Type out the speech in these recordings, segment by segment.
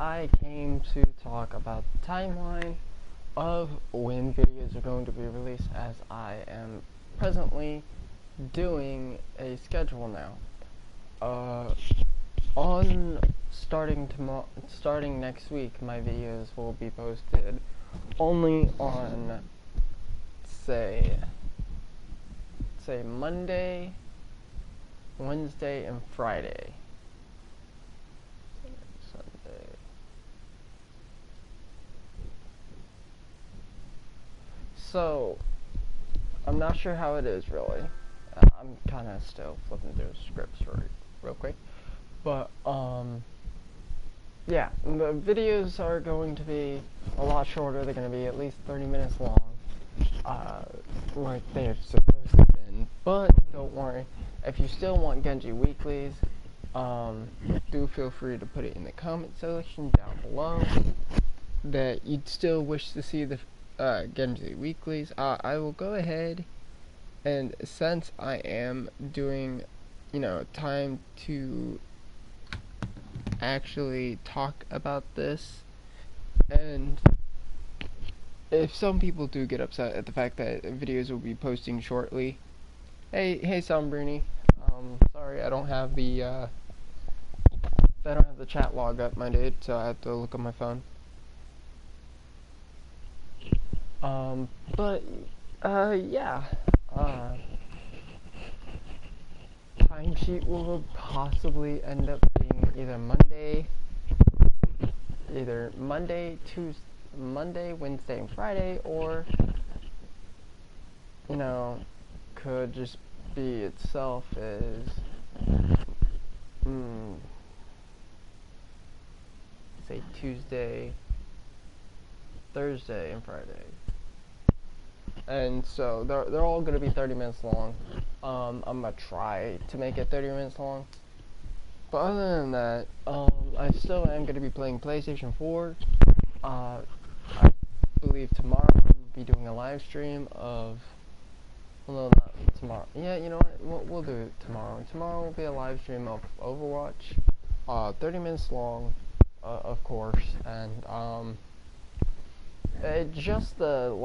I came to talk about the timeline of when videos are going to be released, as I am presently doing a schedule now. On starting next week, my videos will be posted only on say Monday, Wednesday, and Friday. Sunday. So, I'm not sure how it is really. I'm kind of still flipping through scripts real quick. But, yeah, the videos are going to be a lot shorter. They're going to be at least 30 minutes long, like they're supposed to have been. But, don't worry, if you still want Genji Weeklies, do feel free to put it in the comment section down below that you'd still wish to see the Genji Weeklies. I will go ahead, and since I am doing, time to actually talk about this, and if some people do get upset at the fact that videos will be posting shortly, hey Sombrini, sorry I don't have the chat log up, my dude, so I have to look on my phone. Yeah, timesheet will possibly end up being either Monday, Wednesday, and Friday, or, could just be itself as, say Tuesday, Thursday, and Friday. And so they're all gonna be 30 minutes long. I'm gonna try to make it 30 minutes long. But other than that, I still am gonna be playing PlayStation 4. I believe tomorrow we'll be doing a live stream of. Well, no, not tomorrow. Yeah, you know what? We'll do it tomorrow. Tomorrow will be a live stream of Overwatch, 30 minutes long, of course, and just to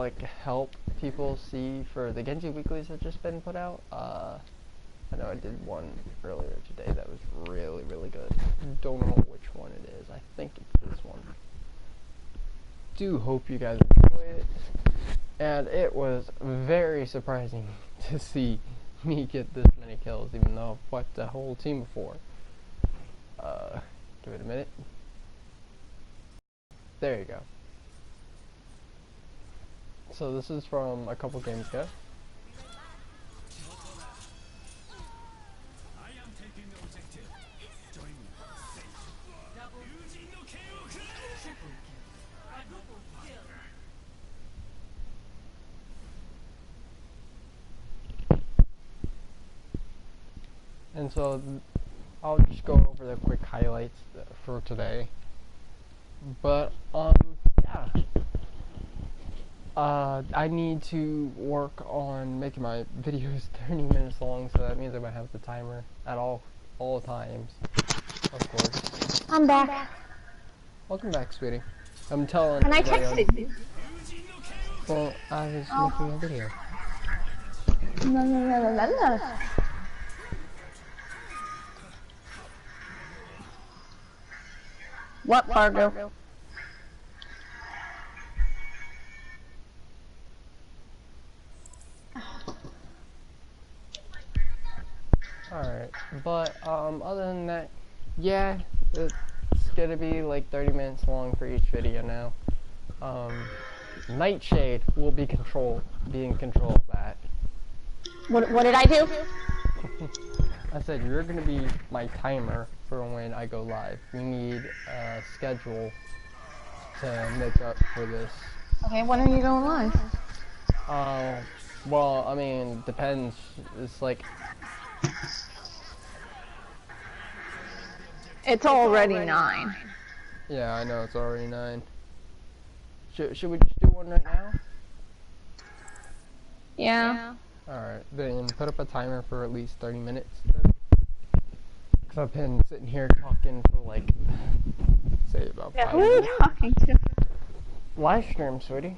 help people see for the Genji Weeklies that just been put out. I know I did one earlier today that was really, really good. Don't know which one it is. I think it's this one. Do hope you guys enjoy it. And it was very surprising to see me get this many kills, even though I've wiped the whole team before. Give it a minute. There you go. So this is from a couple games ago. And so I'll just go over the quick highlights for today. But yeah. I need to work on making my videos 30 minutes long, so that means I'm gonna have the timer at all times, of course. I'm back. Welcome back, sweetie. I'm telling. And I texted you. Well, I was making a video. No. What, Fargo? Alright, but other than that, yeah, it's gonna be like 30 minutes long for each video now. Nightshade will be in control of that. What did I do? I said you're gonna be my timer for when I go live. We need a schedule to make up for this. Okay, when are you going live? Well, I mean, depends. It's like. It's already 9. Yeah, I know, it's already 9. Should we just do one right now? Yeah. Alright, then put up a timer for at least 30 minutes. Because I've been sitting here talking for like, say Wait, about Yeah, 5 who are you minutes? talking to? Live stream, sweetie.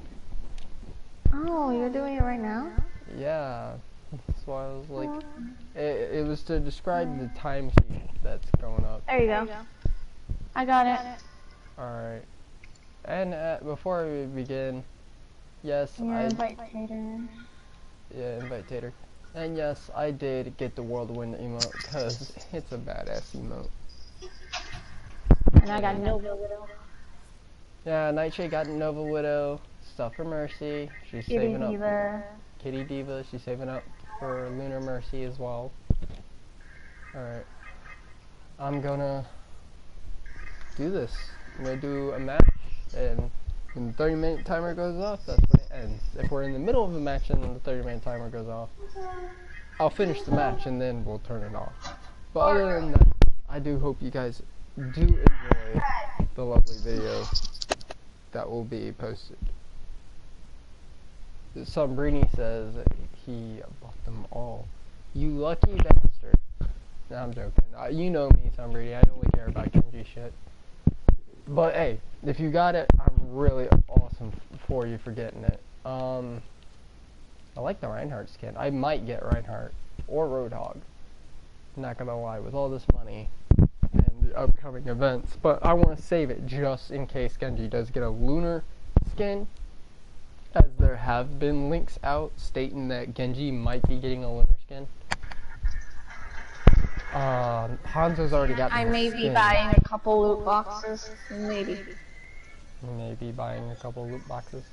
Oh, you're doing it right now? Yeah. That's why I was like, Oh. it was to describe the timesheet that's going up. There you go. I got it. Alright. And before we begin, yes, Your I invite Tater. yeah, invite Tater. And yes, I did get the whirlwind emote because it's a badass emote. And I got Nova Widow. Yeah, Nightshade got Nova Widow, stuff for Mercy. She's Kitty saving up. Diva. Kitty Diva, she's saving up for Lunar Mercy as well. Alright. I'm gonna do this. I'm gonna do a match, and when the 30-minute timer goes off, that's when it ends. If we're in the middle of a match and the 30-minute timer goes off, I'll finish the match and then we'll turn it off. But other than that, I do hope you guys do enjoy the lovely video that will be posted. Sombrini says he bought them all. You lucky bastard. No, I'm joking. You know me, Sombrini. I only care about Genji shit. But hey, if you got it, I'm really awesome for you for getting it. I like the Reinhardt skin. I might get Reinhardt or Roadhog. Not gonna lie, with all this money and the upcoming events. But I want to save it just in case Genji does get a Lunar skin, as there have been links out stating that Genji might be getting a Lunar skin. Hanzo's already got I the may be skin. buying a couple loot boxes. Maybe. Maybe buying a couple loot boxes.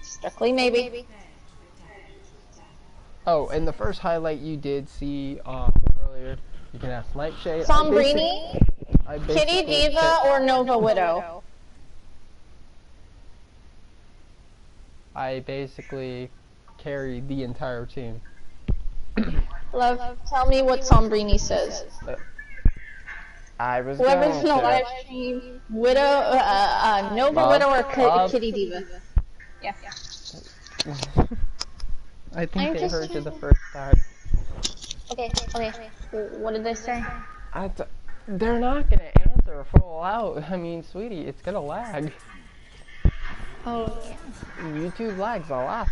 Strictly maybe. Oh, and the first highlight you did see earlier, you can ask Nightshade. Sombrini, I Kitty basically Diva, or Nova Widow? I basically carried the entire team. Love, tell me what Sombrini says. I was Whoever's going in the to. live stream, Widow, Nova Bob, Widow or Bob. Kitty Diva? Yeah. I think I'm they just heard you saying. the first time. Okay. What did they say? They're not gonna answer full out. I mean, sweetie, it's gonna lag. Oh, yeah. YouTube lags a lot.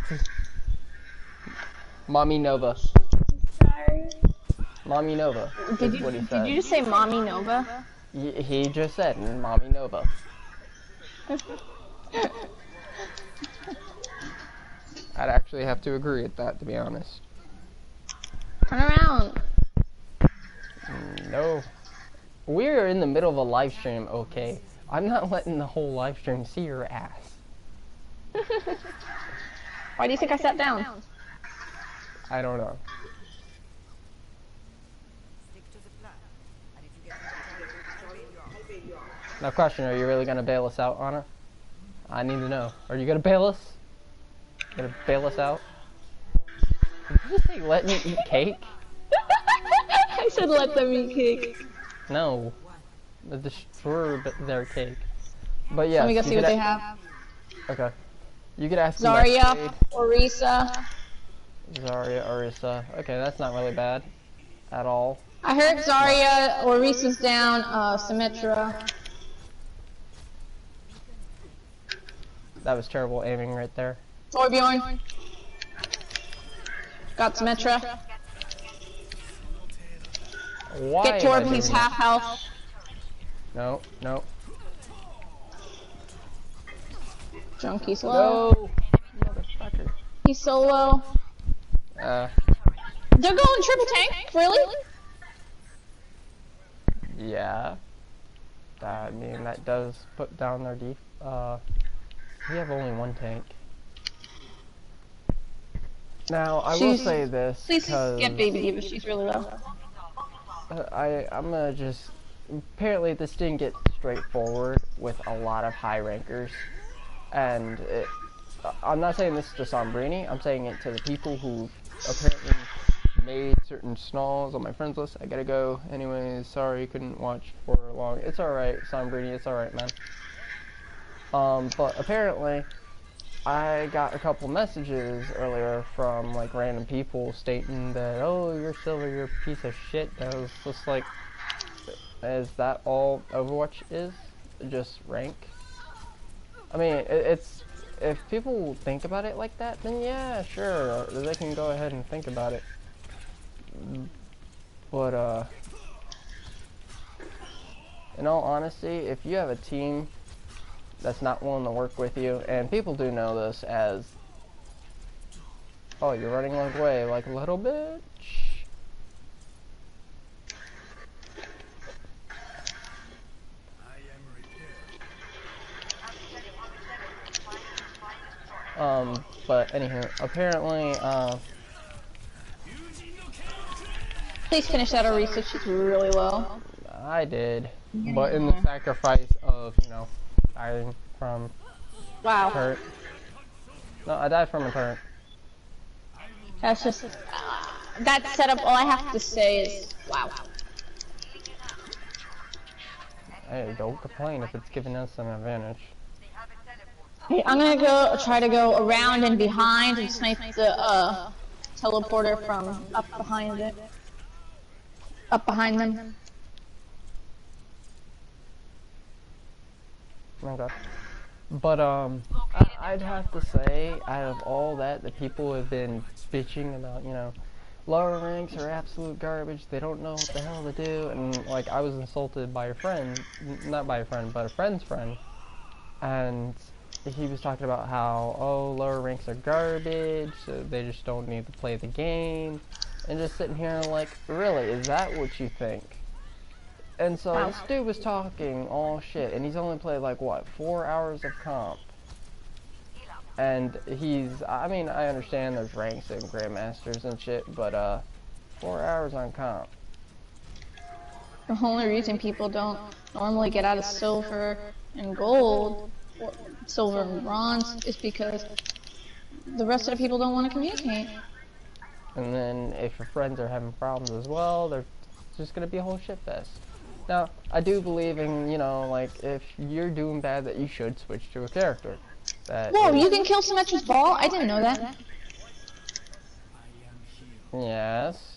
Mommy Nova. Sorry. Mommy Nova. Is what he said. Did you just say Mommy Nova? He just said Mommy Nova. I'd actually have to agree with that, to be honest. Turn around. No. We're in the middle of a live stream, okay? I'm not letting the whole live stream see your ass. Why do you think I sat down? I don't know. Now question, are you really gonna bail us out, Anna? I need to know. Are you gonna bail us? Gonna bail us out? Did you just say let me eat cake? I said let them eat cake. No. Destroy their cake. But yeah. Let me go see what they have. Okay. You could ask Zarya, Nightshade. Orisa. Zarya, Orisa. Okay, that's not really bad. At all. I heard Zarya, Orisa's down, Symmetra. That was terrible aiming right there. Torbjorn. Got Symmetra. Why Get am I Torb, he's doing half health. that? No. Junkie's low. No! Motherfucker. He's solo. Uh, They're going triple tank? Really? yeah. I mean, that does put down their def. We have only one tank. Now, I will say this, Please because get Baby Diva, she's really low. I'm gonna just... Apparently this didn't get straightforward with a lot of high rankers. And I'm not saying this to Sombrini, I'm saying it to the people who apparently made certain snalls on my friends list. I gotta go. Anyways, sorry, couldn't watch for long. It's alright, Sombrini, it's alright, man. But apparently, I got a couple messages earlier from, like, random people stating that, oh, you're Silver, you're a piece of shit. And I was just like, is that all Overwatch is? just rank. I mean, it's if people think about it like that, then yeah, sure, they can go ahead and think about it. But in all honesty, if you have a team that's not willing to work with you, and people do know this as, oh, you're running away like a little bitch. But anywho, apparently, Please finish that Orisa, she's really low. I did, but in the sacrifice of, you know, dying from Wow. turret. No, I died from a turret. That's just, that setup, all I have to say is, wow. Hey, don't complain if it's giving us an advantage. Hey, I'm gonna try to go around and behind and snipe the, teleporter from up behind it. Up behind them. Okay. But, I'd have to say, out of all that, the people have been bitching about, you know, lower ranks are absolute garbage, they don't know what the hell to do, and, like, I was insulted by a friend, not by a friend, but a friend's friend, and he was talking about how, oh, lower ranks are garbage, so they just don't need to play the game, and just sitting here like, really, is that what you think? And so Wow. this dude was talking all shit, and he's only played like, what, 4 hours of comp? And he's, I mean, I understand there's ranks and grandmasters and shit, but 4 hours on comp. The only reason people don't normally get out of silver and gold, or silver and bronze, is because the rest of the people don't want to communicate. And then if your friends are having problems as well, there's just gonna be a whole shit fest. Now, I do believe in, you know, like, if you're doing bad, that you should switch to a character. That Whoa, is, you can kill Symmetra's ball? I didn't know that. yes.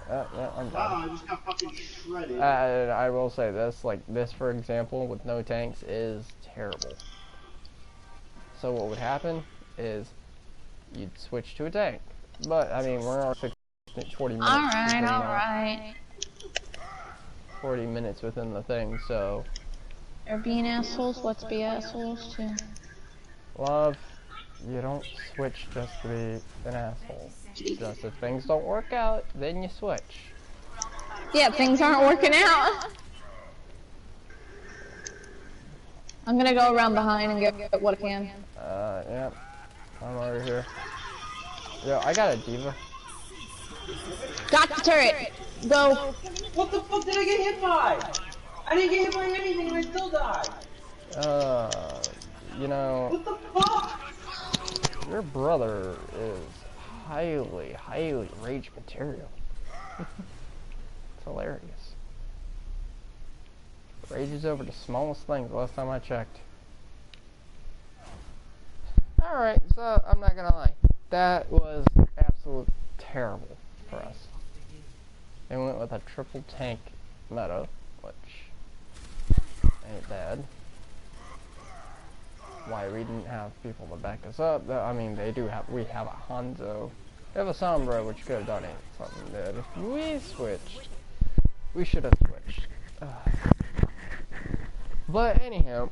Yeah, I'm done. Wow, I just got fucking shredded. I will say this, like, this, for example, with no tanks, is terrible. So what would happen is you'd switch to a tank. But, I mean, we're already 40 minutes. Alright. 40 minutes within the thing, so... They're being assholes, let's be assholes too. Love, you don't switch just to be an asshole. Just if things don't work out, then you switch. Yeah, things aren't working out. I'm gonna go around behind and get what I can. Yeah. I'm over here. Yo, I got a diva. Got the turret! Go! What the fuck did I get hit by? I didn't get hit by anything and I still died. You know, What the fuck? your brother is highly rage material. It's hilarious. Rages over the smallest things last time I checked. Alright, so I'm not gonna lie. That was absolute terrible for us. They went with a triple tank meta, which ain't bad. Why we didn't have people to back us up. I mean, we have a Hanzo. We have a Sombra, which could have done it. Something that if we switched, we should have switched. But anyhow,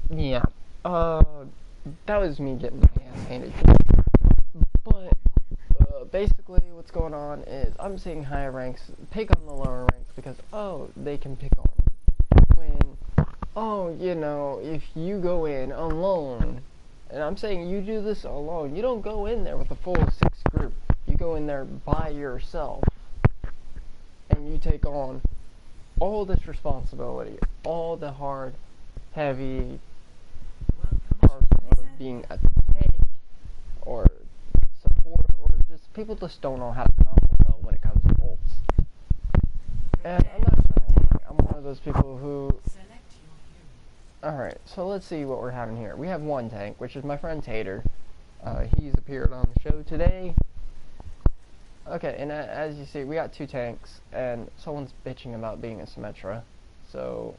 yeah, that was me getting my ass handed to me. But basically, what's going on is I'm seeing higher ranks pick on the lower ranks because they can pick on them. When you know, if you go in alone, and I'm saying you do this alone, you don't go in there with a full 6 group. You go in there by yourself, and you take on all this responsibility, all the hard, heavy parts of being a tank, or support, or just people just don't know how to combo well when it comes to ults. And I'm not gonna lie, I'm one of those people who... Alright, so let's see what we're having here. We have one tank, which is my friend Tater, He's appeared on the show today. Okay, and as you see, we got 2 tanks, and someone's bitching about being a Symmetra. So,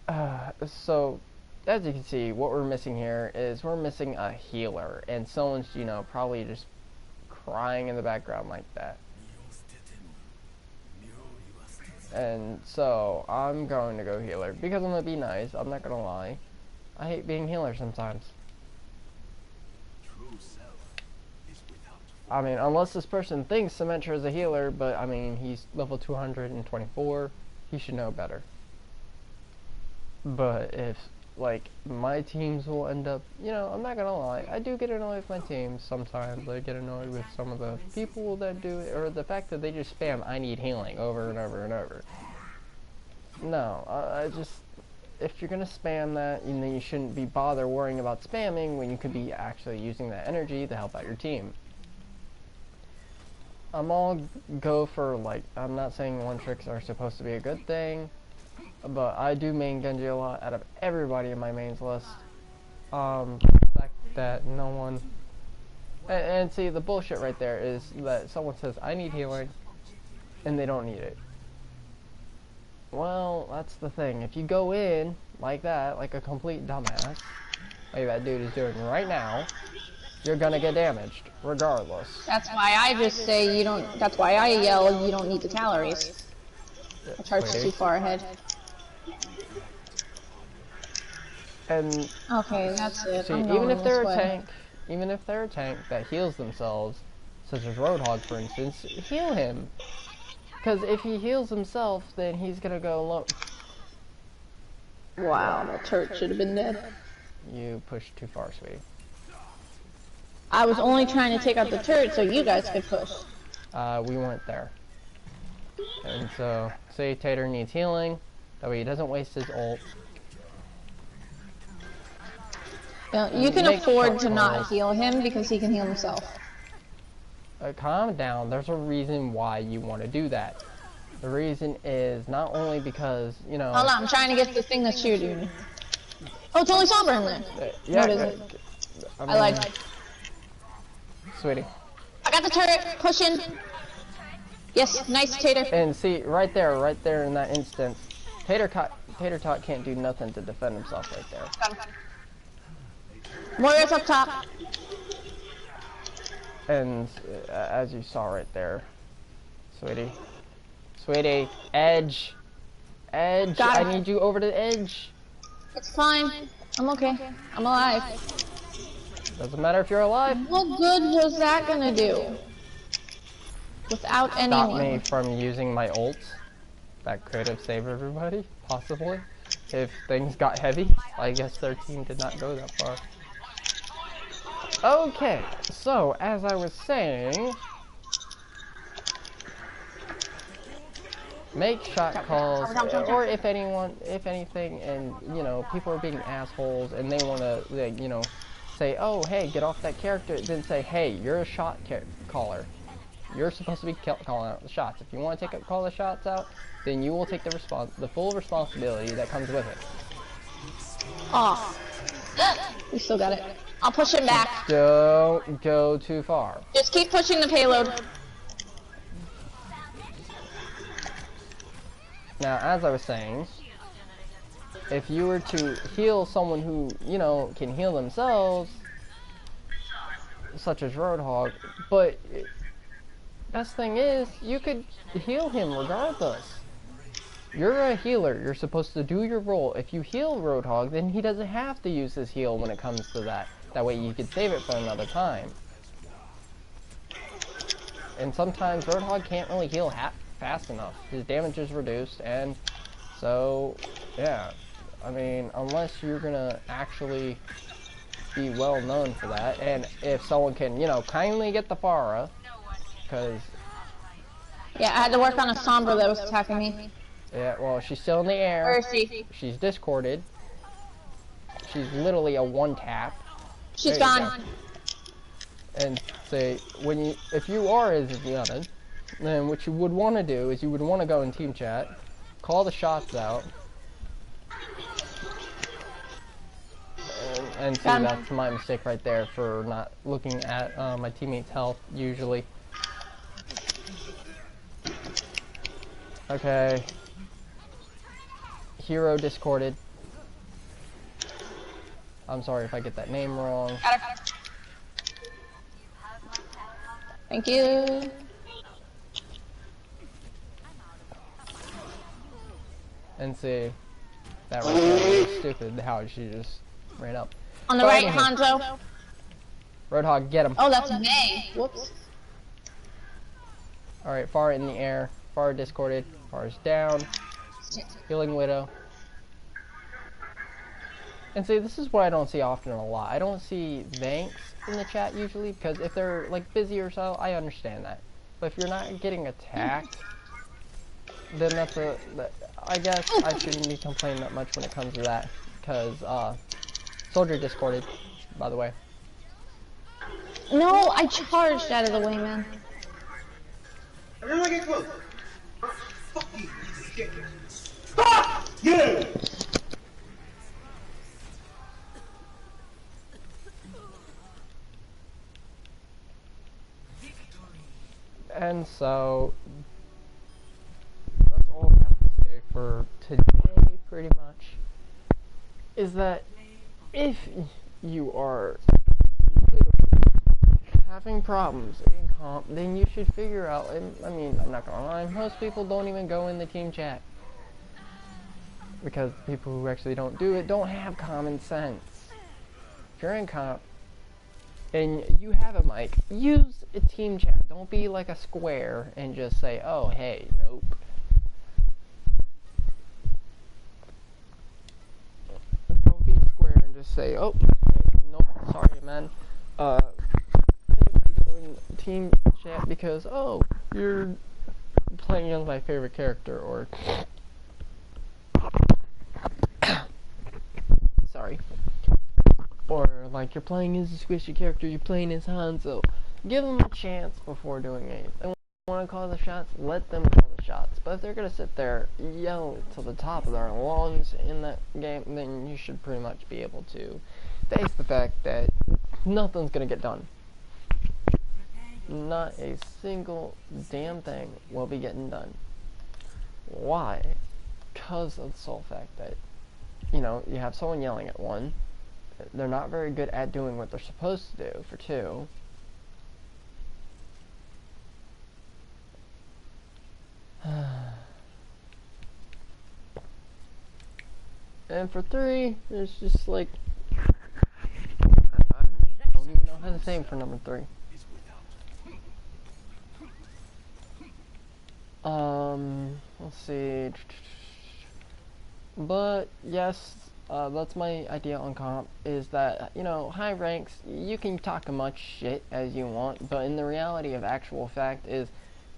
as you can see, what we're missing here is we're missing a healer, and someone's, you know, probably just crying in the background like that. And so, I'm going to go healer, because I'm going to be nice, I'm not going to lie. I hate being healer sometimes. I mean, unless this person thinks Symmetra is a healer, but I mean, he's level 224, he should know better. But if, like, my teams will end up, you know, I'm not gonna lie, I do get annoyed with my teams sometimes. I get annoyed with some of the people that do it, or the fact that they just spam "I need healing" over and over and over. No, I just, if you're gonna spam that, you know, you shouldn't be worrying about spamming when you could be actually using that energy to help out your team. I'm all go for, like, I'm not saying one tricks are supposed to be a good thing, but I do main Genji a lot out of everybody in my mains list. The fact that no one, and see, the bullshit right there is that someone says I need healing and they don't need it. Well, that's the thing. If you go in like that, like a complete dumbass, like that dude is doing right now, you're gonna get damaged, regardless. That's why I just say you don't. That's why I yell you don't need the calories. I charge too far ahead. And okay, that's it. see, even if they're a tank that heals themselves, such as Roadhog, for instance, heal him. Because if he heals himself, then he's gonna go low. Wow, that turret should have been dead. You pushed too far, sweetie. I was only trying to take out the turret so you guys could push. We weren't there. And so, say Tater needs healing, that way he doesn't waste his ult. You can afford to not heal him because he can heal himself. Calm down, there's a reason why you want to do that. The reason is not only because, you know... Hold on, I'm trying to get the thing that's shooting. Oh, it's only Sombra in there. Yeah, what is it? I lied. Sweetie. I got the turret, pushing. Yes, nice, Tater. And see, right there in that instance, Tater Tot can't do nothing to defend himself right there. Warriors up top. And as you saw right there, sweetie, edge, I need you over to the edge. It's fine. I'm okay. I'm alive. Doesn't matter if you're alive. What good was that gonna do? Without anyone. Stop me from using my ult. That could have saved everybody, possibly. If things got heavy. I guess their team did not go that far. Okay, so as I was saying, make shot calls, or if anything, and you know, people are being assholes and they want to, you know, say, oh, hey, get off that character, then say, hey, you're a shot caller. You're supposed to be calling out the shots. If you want to call the shots out, then you will take the full responsibility that comes with it. Aw. We still got it. I'll push him back. Don't go too far. Just keep pushing the payload. Now, as I was saying, if you were to heal someone who, you know, can heal themselves, such as Roadhog, but best thing is, you could heal him regardless. You're a healer, you're supposed to do your role. If you heal Roadhog, then he doesn't have to use his heal when it comes to that. That way you can save it for another time. And sometimes Roadhog can't really heal fast enough. His damage is reduced, and so, yeah. I mean, unless you're gonna actually be well known for that, and if someone can, you know, kindly get the Pharah, because... Yeah, I had to work on a Sombra that was attacking me. Yeah, well, she's still in the air. Where is she? She's discorded. She's literally a one-tap. She's gone. And say, if you are as Zenyatta, then what you would want to do is you would want to go in team chat, call the shots out, and And see, Got him. that's my mistake right there for not looking at my teammates' health usually. Okay. Hero discorded. I'm sorry if I get that name wrong. Got her. Thank you. And see, that right there was stupid how she just ran up. On the But right, anyway, Hanzo. Roadhog, get him. Oh, that's May. Whoops. Alright, Far in the air. Far discorded. Far's down. Healing Widow. And see, this is what I don't see often a lot. I don't see thanks in the chat usually, because if they're like busy or so, I understand that. But if you're not getting attacked, then that's I guess I shouldn't be complaining that much when it comes to that, because Soldier discorded, by the way. No, I charged out of the way, man. I'm gonna get close. Fuck you, piece of shit. Fuck you! And so, that's all I have to say for today, pretty much, is that if you are having problems in comp, then you should figure out, I mean, I'm not gonna lie, most people don't even go in the team chat. Because people who actually don't do it don't have common sense. If you're in comp, and you have a mic, use a team chat. Don't be like a square and just say, oh, hey, nope. Don't be a square and just say, oh, hey, nope, sorry, man. Doing team chat because, oh, you're playing against my favorite character, or... sorry. Or, like, you're playing as a squishy character, you're playing as Hanzo. Give them a chance before doing anything. They want to call the shots, let them call the shots. But if they're going to sit there, yell to the top of their lungs in that game, then you should pretty much be able to face the fact that nothing's going to get done. Not a single damn thing will be getting done. Why? Because of the sole fact that, you know, you have someone yelling at one. They're not very good at doing what they're supposed to do, for two. And for three, there's just like... I don't even know how to say for number three. Let's see. But, yes... that's my idea on comp, is that, you know, high ranks, you can talk as much shit as you want, but in the reality of actual fact is,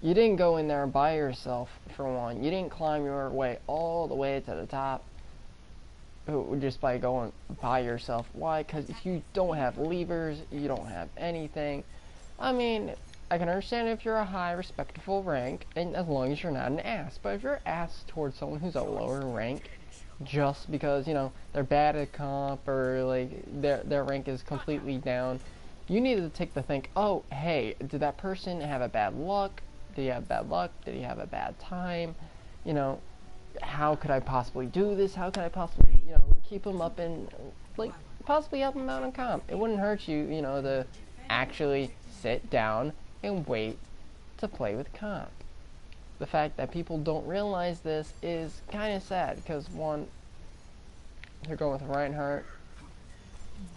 you didn't go in there by yourself, for one. You didn't climb your way all the way to the top just by going by yourself. Why? Because if you don't have levers, you don't have anything. I mean, I can understand if you're a high, respectable rank, and as long as you're not an ass, but if you're ass towards someone who's a lower rank, just because, you know, they're bad at comp or like their rank is completely down, you need to take the think, oh, hey, did that person have a bad luck? Did he have bad luck? Did he have a bad time? You know, how could I possibly do this? How could I possibly, you know, keep him up and like possibly help him out on comp? It wouldn't hurt you, you know, to actually sit down and wait to play with comp. The fact that people don't realize this is kind of sad, because one, they're going with Reinhardt.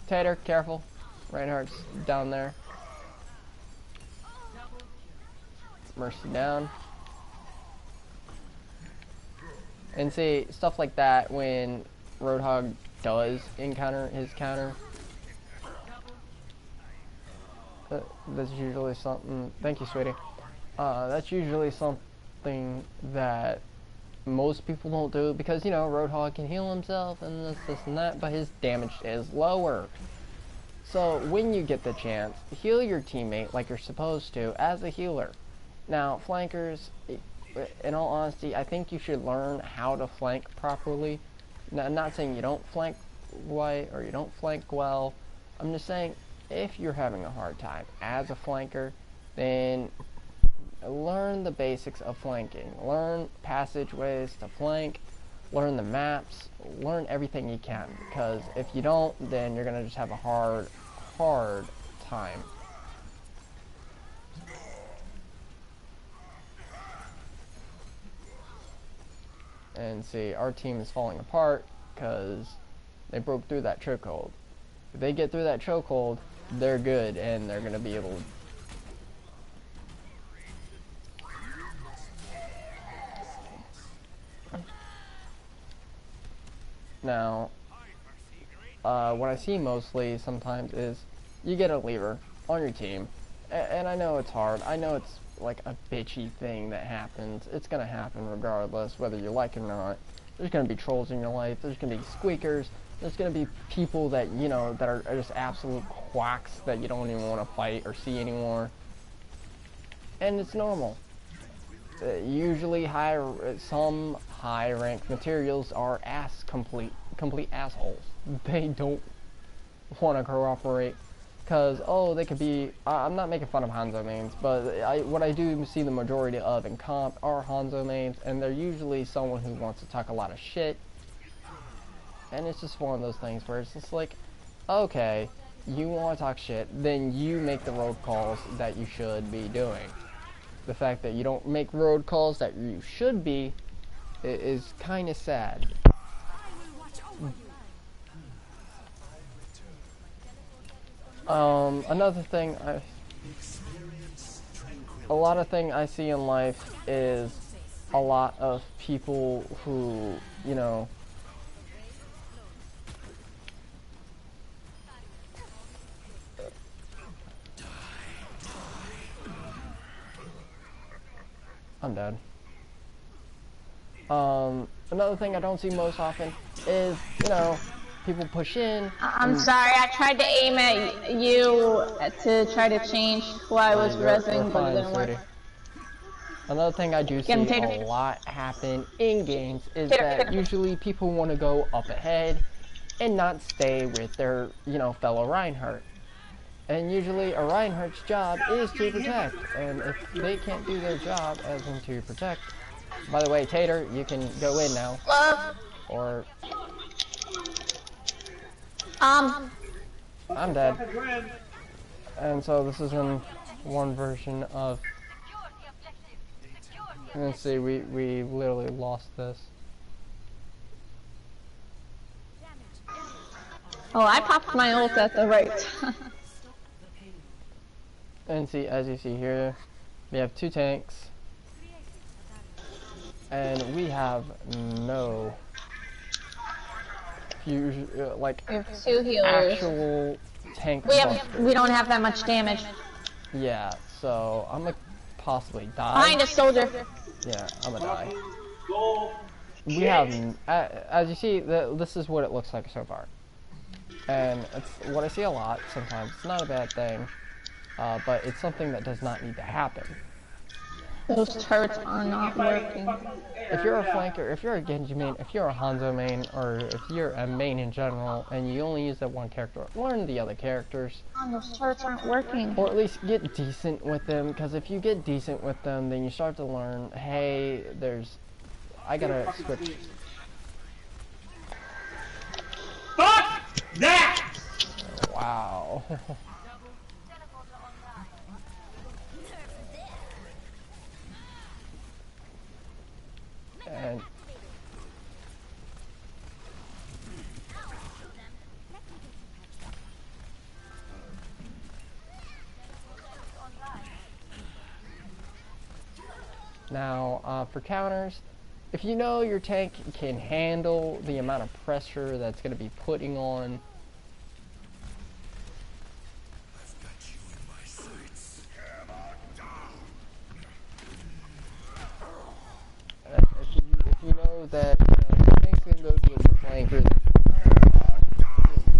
Tater, careful. Reinhardt's down there. Mercy down. And see, stuff like that when Roadhog does encounter his counter. That's usually something... Thank you, sweetie. That's usually something that most people don't do, because, you know, Roadhog can heal himself and this and that, but his damage is lower. So when you get the chance, heal your teammate like you're supposed to as a healer. Now, flankers, in all honesty, I think you should learn how to flank properly. Now, I'm not saying you don't flank right or you don't flank well. I'm just saying, if you're having a hard time as a flanker, then learn the basics of flanking. Learn passageways to flank, learn the maps, learn everything you can, because if you don't, then you're gonna just have a hard time. And see, our team is falling apart because they broke through that chokehold. If they get through that chokehold, they're good, and they're gonna be able to. Now, what I see mostly sometimes is you get a lever on your team, and I know it's hard. I know it's like a bitchy thing that happens. It's gonna happen regardless, whether you like it or not. There's gonna be trolls in your life. There's gonna be squeakers. There's gonna be people that, you know, that are just absolute quacks that you don't even want to fight or see anymore. And it's normal. Usually some high ranked materials are complete assholes. They don't want to cooperate because, oh, they could be, I'm not making fun of Hanzo mains, but what I do see the majority of in comp are Hanzo mains, and they're usually someone who wants to talk a lot of shit. And it's just one of those things where it's just like, okay, you want to talk shit, then you make the road calls that you should be doing. The fact that you don't make road calls that you should be is kind of sad. Another thing a lot of thing I see in life is a lot of people who, you know, I'm dead. Another thing I don't see most often is, you know, people push in. I'm sorry, I tried to aim at you to try to change who I was rezzing, but it didn't work. Another thing I do see a lot happen in games is that usually people want to go up ahead and not stay with their, you know, fellow Reinhardt. And usually a Reinhardt's job is to protect, and if they can't do their job as in to protect, by the way, Tater, you can go in now. Or I'm dead. And so this is in one version of, let's see, we literally lost this. Oh, I popped my ult at the right time. And see, as you see here, we have 2 tanks, and we have no fusion, like We have 2 healers. actual tank. We don't have that much damage. Yeah, so I'm gonna possibly die. Behind a soldier. Yeah, I'm gonna die. We have, as you see, this is what it looks like so far, and it's what I see a lot. Sometimes it's not a bad thing. But it's something that does not need to happen. Those turrets are not working. If you're a flanker, if you're a Genji main, if you're a Hanzo main, or if you're a main in general, and you only use that one character, learn the other characters. Those turrets aren't working. Or at least get decent with them, because if you get decent with them, then you start to learn, hey, I gotta switch. Fuck that! Wow. And now, for counters, if you know your tank can handle the amount of pressure that's going to be putting on, if you know that your tank's going to go to a flanker,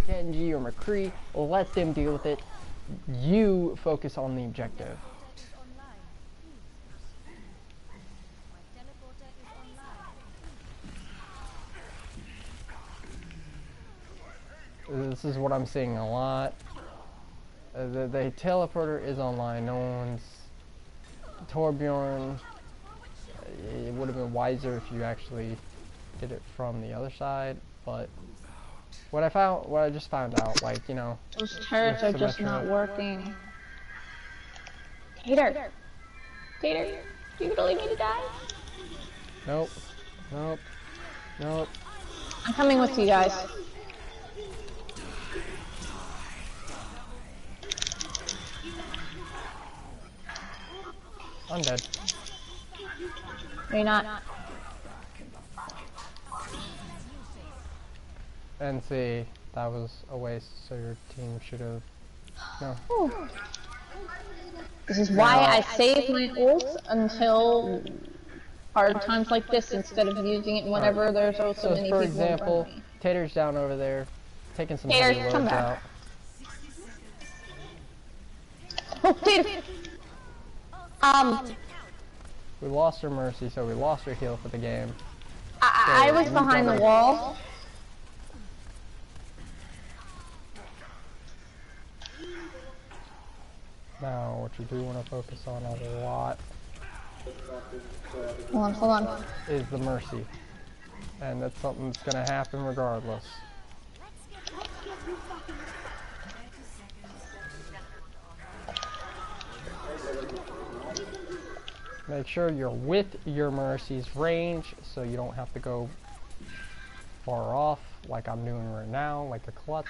Genji or McCree, let them deal with it. You focus on the objective. This is what I'm seeing a lot. The teleporter is online. No one's Torbjorn. It would have been wiser if you actually did it from the other side, but what I just found out, like, you know, Those turrets are just not working. Tater! Tater, do you really need to die? nope, nope, nope. I'm coming with you guys. I'm dead. No, you're not. And see, that was a waste, so your team should have... No. Whew. This is why I save my ult until hard times like this instead of using it whenever there's so So, many for people in example, front of me. Tater's down over there, taking some Tater, heavy come loads back. out. Oh, Tater! We lost our Mercy, so we lost our heal for the game. I was behind the wall. Now, what you do want to focus on a lot Hold on. is the Mercy. And that's something that's going to happen regardless. Make sure you're with your Mercy's range so you don't have to go far off like I'm doing right now, like a klutz.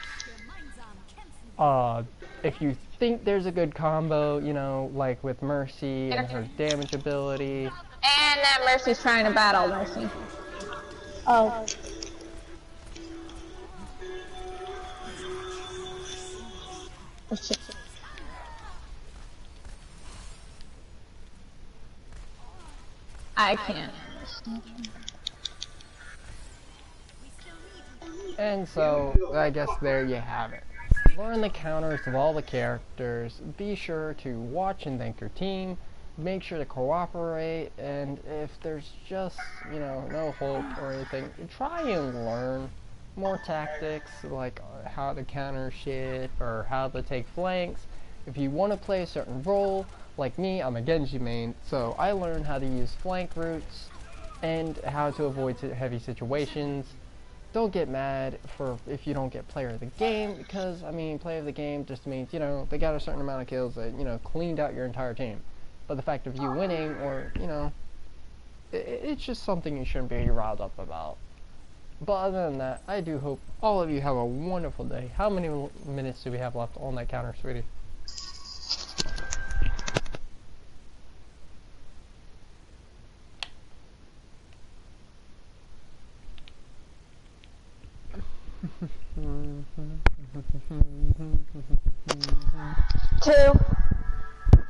If you think there's a good combo, you know, like with Mercy and her damage ability. And that Mercy's trying to battle Mercy. Oh. Oh shit. I can't. And so, I guess there you have it. Learn the counters of all the characters, be sure to watch and thank your team, make sure to cooperate, and if there's just, you know, no hope or anything, try and learn more tactics, like how to counter shit, or how to take flanks. If you want to play a certain role, like me, I'm a Genji main, so I learned how to use flank routes, and how to avoid heavy situations. Don't get mad if you don't get player of the game, because, I mean, player of the game just means, you know, they got a certain amount of kills that, you know, cleaned out your entire team. But the fact of you winning, or, you know, it's just something you shouldn't be riled up about. But other than that, I do hope all of you have a wonderful day. How many minutes do we have left on that counter, sweetie? Two.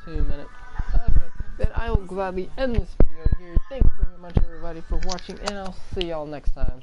2 minutes. Okay, then I will gladly end this video here. Thank you very much, everybody, for watching, and I'll see y'all next time.